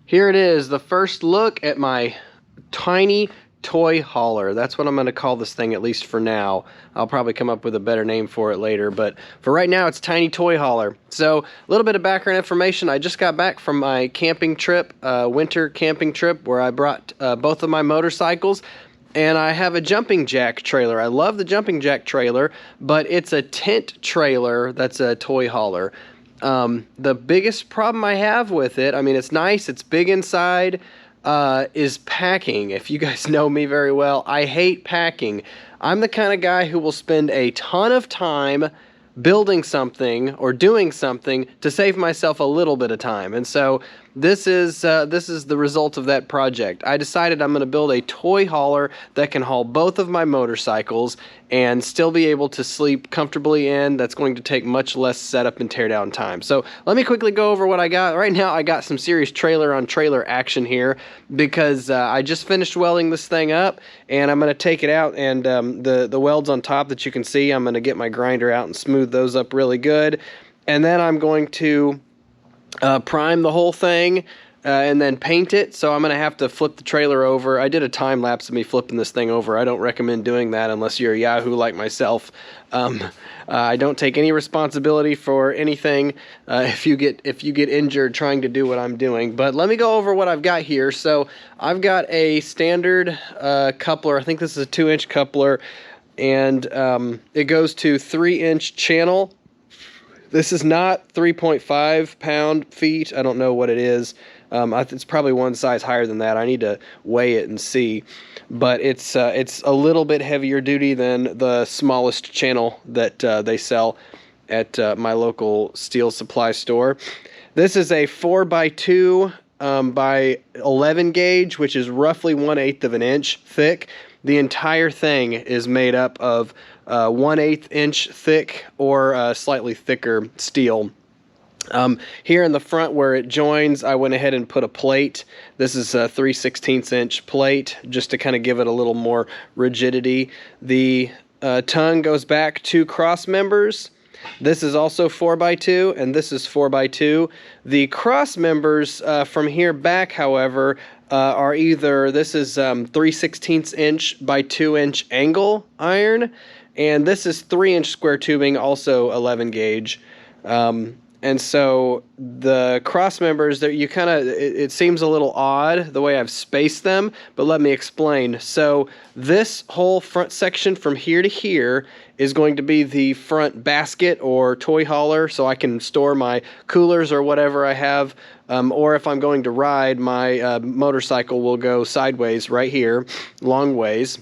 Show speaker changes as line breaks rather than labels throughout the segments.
Here it is, the first look at my tiny toy hauler. That's what I'm going to call this thing, at least for now. I'll probably come up with a better name for it later, but for right now it's tiny toy hauler. So a little bit of background information. I just got back from my camping trip, winter camping trip, where I brought both of my motorcycles. And I have a jumping jack trailer. I love the jumping jack trailer, but it's a tent trailer that's a toy hauler. The biggest problem I have with it, I mean, it's nice, it's big inside, is packing. If you guys know me very well, I hate packing. I'm the kind of guy who will spend a ton of time building something or doing something to save myself a little bit of time. And so this is the result of that project. I decided I'm going to build a toy hauler that can haul both of my motorcycles and still be able to sleep comfortably in. That's going to take much less setup and tear down time. So let me quickly go over what I got. Right now I got some serious trailer on trailer action here because I just finished welding this thing up, and I'm going to take it out, and the welds on top that you can see, I'm going to get my grinder out and smooth those up really good. And then I'm going to prime the whole thing and then paint it. So I'm going to have to flip the trailer over. I did a time lapse of me flipping this thing over. I don't recommend doing that unless you're a yahoo like myself. I don't take any responsibility for anything if you get injured trying to do what I'm doing. But let me go over what I've got here. So I've got a standard coupler. I think this is a 2-inch coupler, and it goes to 3-inch channel. This is not 3.5 pound-feet. I don't know what it is. It's probably one size higher than that. I need to weigh it and see. But it's a little bit heavier duty than the smallest channel that they sell at my local steel supply store. This is a 4x2 by 11 gauge, which is roughly 1/8 of an inch thick. The entire thing is made up of 1/8 inch thick or slightly thicker steel. Here in the front where it joins, I went ahead and put a plate. This is a 3/16 inch plate just to kind of give it a little more rigidity. The tongue goes back 2 cross members. This is also 4x2, and this is 4x2. The cross members from here back, however, are either, this is 3/16 inch by 2-inch angle iron, and this is 3-inch square tubing, also 11 gauge. And so the cross members, that you kind of, it seems a little odd the way I've spaced them, but let me explain. So this whole front section from here to here is going to be the front basket or toy hauler, so I can store my coolers or whatever I have, or if I'm going to ride, my motorcycle will go sideways right here, long ways.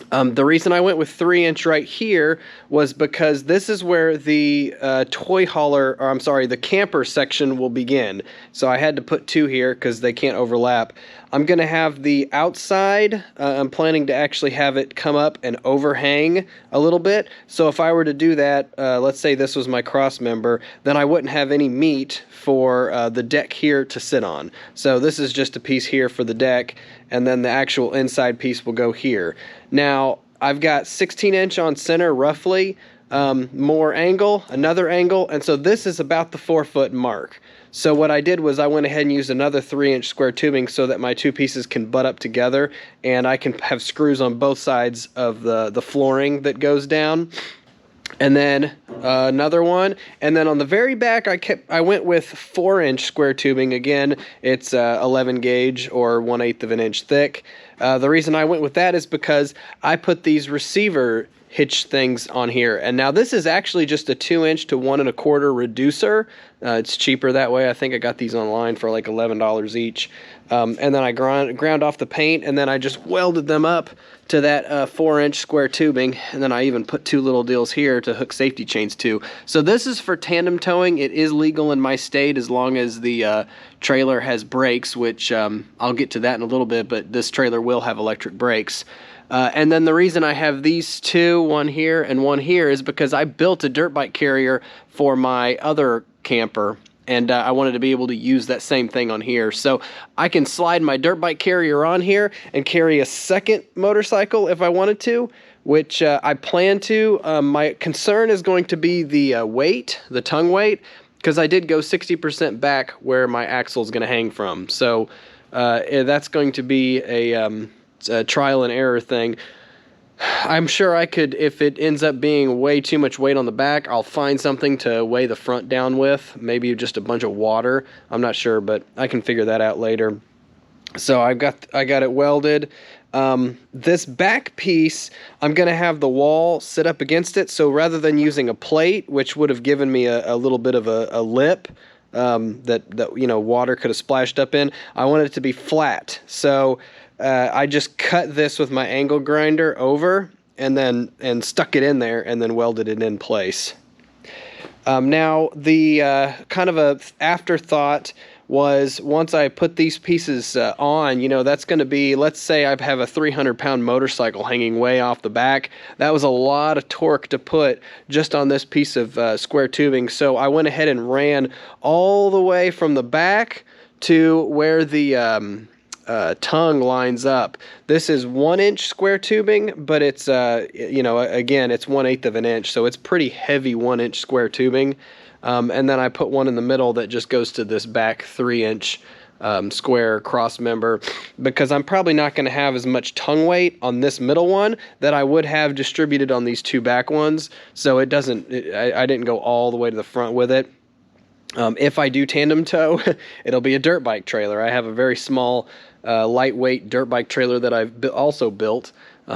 The reason I went with 3-inch right here was because this is where the toy hauler, or I'm sorry, the camper section will begin. So I had to put 2 here because they can't overlap. I'm going to have the outside, I'm planning to actually have it come up and overhang a little bit. So if I were to do that, let's say this was my cross member, then I wouldn't have any meat for the deck here to sit on. So this is just a piece here for the deck, and then the actual inside piece will go here. Now, I've got 16-inch on center roughly, more angle, another angle, and so this is about the 4-foot mark. So what I did was I went ahead and used another 3-inch square tubing so that my 2 pieces can butt up together, and I can have screws on both sides of the flooring that goes down. And then another one, and then on the very back I went with 4-inch square tubing. Again, it's 11 gauge or 1/8 of an inch thick. The reason I went with that is because I put these receiver hitch things on here, and now this is actually just a 2-inch to 1 1/4 reducer. It's cheaper that way. I think I got these online for like $11 each. And then I ground off the paint, and then I just welded them up to that 4-inch square tubing, and then I even put 2 little deals here to hook safety chains to. So this is for tandem towing. It is legal in my state as long as the trailer has brakes, which I'll get to that in a little bit, but this trailer will have electric brakes. And then the reason I have these 2, one here and one here, is because I built a dirt bike carrier for my other camper, and I wanted to be able to use that same thing on here. So I can slide my dirt bike carrier on here and carry a second motorcycle if I wanted to, which I plan to. My concern is going to be the weight, the tongue weight. because I did go 60% back where my axle is going to hang from. So that's going to be a trial and error thing. I'm sure I could, if it ends up being way too much weight on the back, I'll find something to weigh the front down with. Maybe just a bunch of water. I'm not sure, but I can figure that out later. So I got it welded. This back piece, I'm going to have the wall sit up against it. So rather than using a plate, which would have given me a little bit of a lip that you know, water could have splashed up in, I wanted it to be flat. So I just cut this with my angle grinder over and stuck it in there and then welded it in place. Now the kind of a afterthought was, once I put these pieces on, you know, that's going to be, let's say I have a 300-pound motorcycle hanging way off the back. That was a lot of torque to put just on this piece of square tubing. So I went ahead and ran all the way from the back to where the tongue lines up. This is 1-inch square tubing, but it's you know, again, it's 1/8 of an inch, so it's pretty heavy 1-inch square tubing. And then I put one in the middle that just goes to this back 3-inch square cross member, because I'm probably not going to have as much tongue weight on this middle one that I would have distributed on these two back ones. So it doesn't, I didn't go all the way to the front with it. If I do tandem tow, it'll be a dirt bike trailer. I have a very small, lightweight dirt bike trailer that I've also built.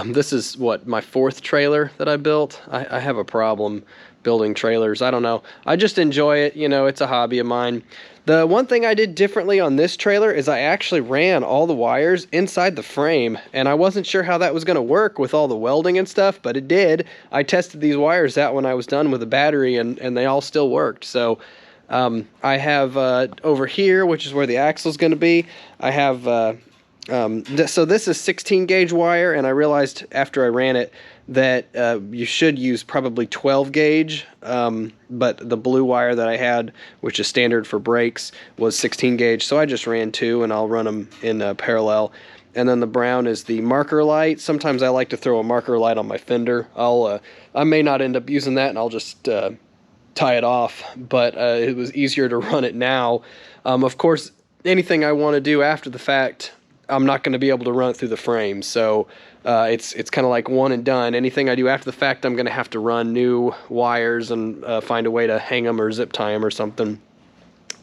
This is what, my 4th trailer that I built. I have a problem building trailers. I don't know. I just enjoy it. You know, it's a hobby of mine. The one thing I did differently on this trailer is I actually ran all the wires inside the frame, and I wasn't sure how that was going to work with all the welding and stuff, but it did. I tested these wires out when I was done with the battery, and they all still worked. So I have over here, which is where the axle is going to be, I have so this is 16 gauge wire, and I realized after I ran it that you should use probably 12 gauge, but the blue wire that I had, which is standard for brakes, was 16 gauge, so I just ran 2, and I'll run them in parallel. And then the brown is the marker light. Sometimes I like to throw a marker light on my fender. I may not end up using that, and I'll just tie it off, but it was easier to run it now. Of course, anything I want to do after the fact, I'm not going to be able to run it through the frame, so it's kind of like one and done. Anything I do after the fact, I'm going to have to run new wires and find a way to hang them or zip tie them or something.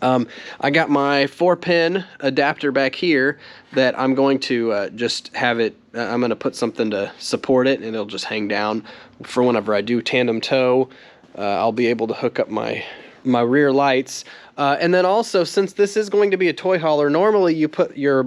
I got my 4-pin adapter back here that I'm going to just have it, I'm going to put something to support it, and it'll just hang down for whenever I do tandem tow. I'll be able to hook up my rear lights. And then also, since this is going to be a toy hauler, normally you put your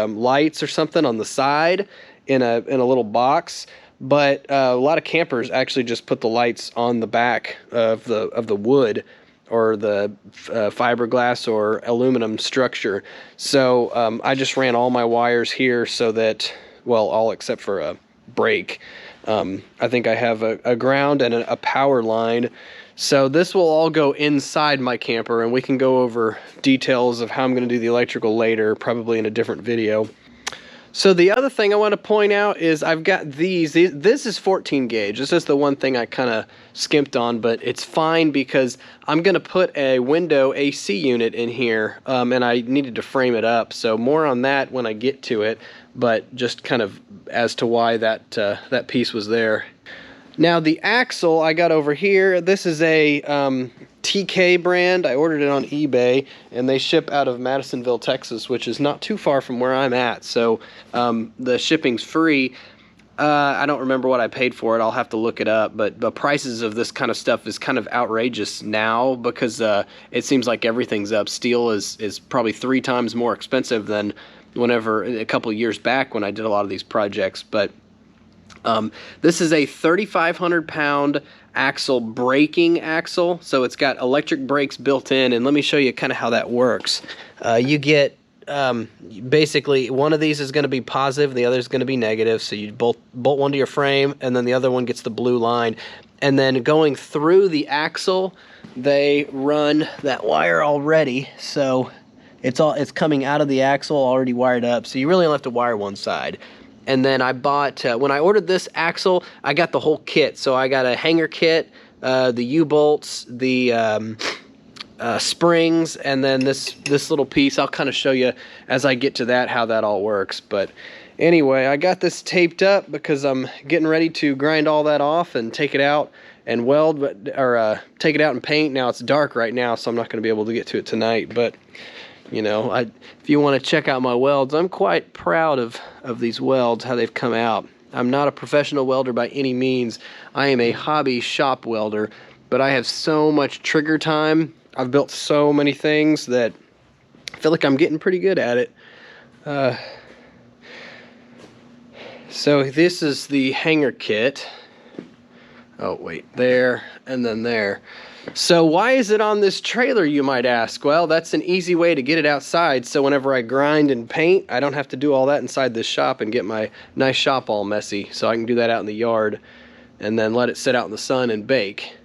lights or something on the side in a little box, but a lot of campers actually just put the lights on the back of the wood or the fiberglass or aluminum structure. So I just ran all my wires here so that, well, all except for a brake. I think I have a ground and a power line. So this will all go inside my camper, and we can go over details of how I'm going to do the electrical later, probably in a different video. So the other thing I want to point out is I've got these. This is 14 gauge. This is the one thing I kind of skimped on, but it's fine because I'm going to put a window AC unit in here, and I needed to frame it up. So more on that when I get to it, but just kind of as to why that piece was there. Now the axle I got over here, this is a TK brand. I ordered it on eBay, and they ship out of Madisonville, Texas, which is not too far from where I'm at. So the shipping's free. I don't remember what I paid for it. I'll have to look it up. But the prices of this kind of stuff is kind of outrageous now because it seems like everything's up. Steel is probably 3 times more expensive than whenever a couple years back when I did a lot of these projects. But this is a 3,500 pound axle, braking axle, so it's got electric brakes built in, and let me show you kind of how that works. You get basically one of these is going to be positive, the other is going to be negative, so you bolt one to your frame, and then the other one gets the blue line, and then going through the axle they run that wire already, so it's coming out of the axle already wired up, so you really only have to wire one side. And then I bought, when I ordered this axle, I got the whole kit. So I got a hanger kit, the U-bolts, the springs, and then this little piece. I'll kind of show you as I get to that how that all works. But anyway, I got this taped up because I'm getting ready to grind all that off and take it out and weld, or take it out and paint. Now it's dark right now, so I'm not going to be able to get to it tonight. But you know, if you want to check out my welds, I'm quite proud of these welds, how they've come out. I'm not a professional welder by any means. I am a hobby shop welder, but I have so much trigger time. I've built so many things that I feel like I'm getting pretty good at it. So this is the hanger kit. Oh wait, there and then there. So why is it on this trailer, you might ask? Well, that's an easy way to get it outside, so whenever I grind and paint, I don't have to do all that inside this shop and get my nice shop all messy. So I can do that out in the yard and then let it sit out in the sun and bake.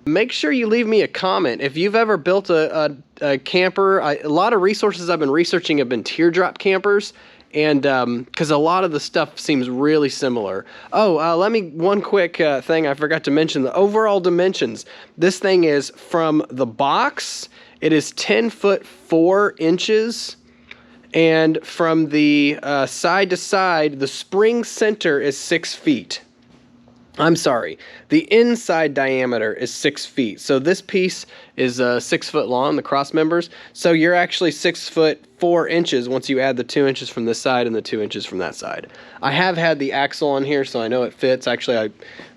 Make sure you leave me a comment if you've ever built a camper. A lot of resources I've been researching have been teardrop campers, and because a lot of the stuff seems really similar. Oh, one quick thing I forgot to mention, the overall dimensions. This thing is from the box, it is 10 foot 4 inches, and from the side to side, the spring center is 6 feet. I'm sorry, the inside diameter is 6 feet. So this piece is 6 foot long, the cross members. So you're actually 6 foot 4 inches once you add the 2 inches from this side and the 2 inches from that side. I have had the axle on here, so I know it fits. Actually,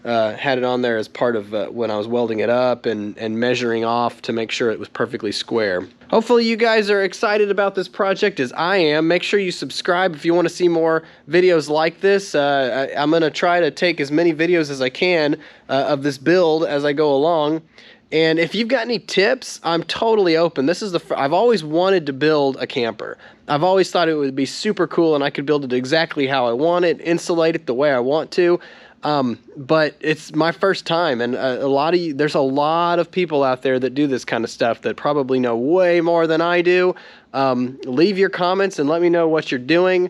I had it on there as part of when I was welding it up and measuring off to make sure it was perfectly square. Hopefully you guys are excited about this project as I am. Make sure you subscribe if you want to see more videos like this. I'm going to try to take as many videos as I can of this build as I go along. And if you've got any tips, I'm totally open. This is I've always wanted to build a camper. I've always thought it would be super cool and I could build it exactly how I want it, insulate it the way I want to. But it's my first time, and there's a lot of people out there that do this kind of stuff that probably know way more than I do. Leave your comments and let me know what you're doing,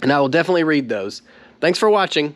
and I will definitely read those. Thanks for watching.